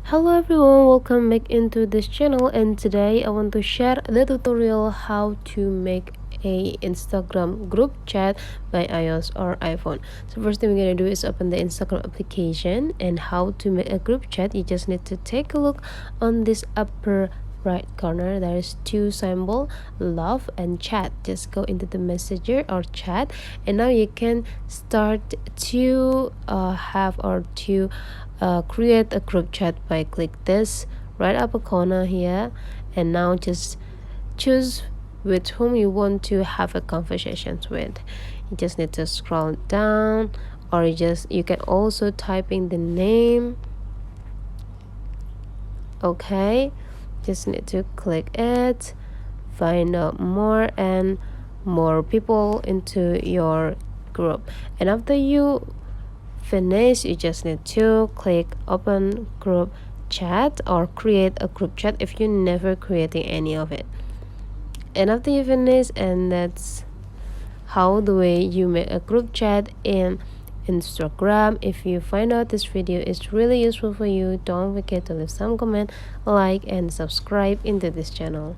Hello everyone, welcome back into this channel, and today I want to share the tutorial how to make a Instagram group chat by iOS or iPhone. So first thing we're gonna do is open the Instagram application, and how to make a group chat. You just need to take a look on this upper right corner. There's two symbol, love and chat. Just go into the messenger or chat, and now you can start to have or to create a group chat by click this right upper corner here, and now just choose with whom you want to have a conversations with. You just need to scroll down, or you can also type in the name. Okay, just need to click it, find out more and more people into your group, and after you finish, you just need to click open group chat or create a group chat if you're never creating any of it. And after you finish, and that's how the way you make a group chat in Instagram. If you find out this video is really useful for you, don't forget to leave some comment, like and subscribe into this channel.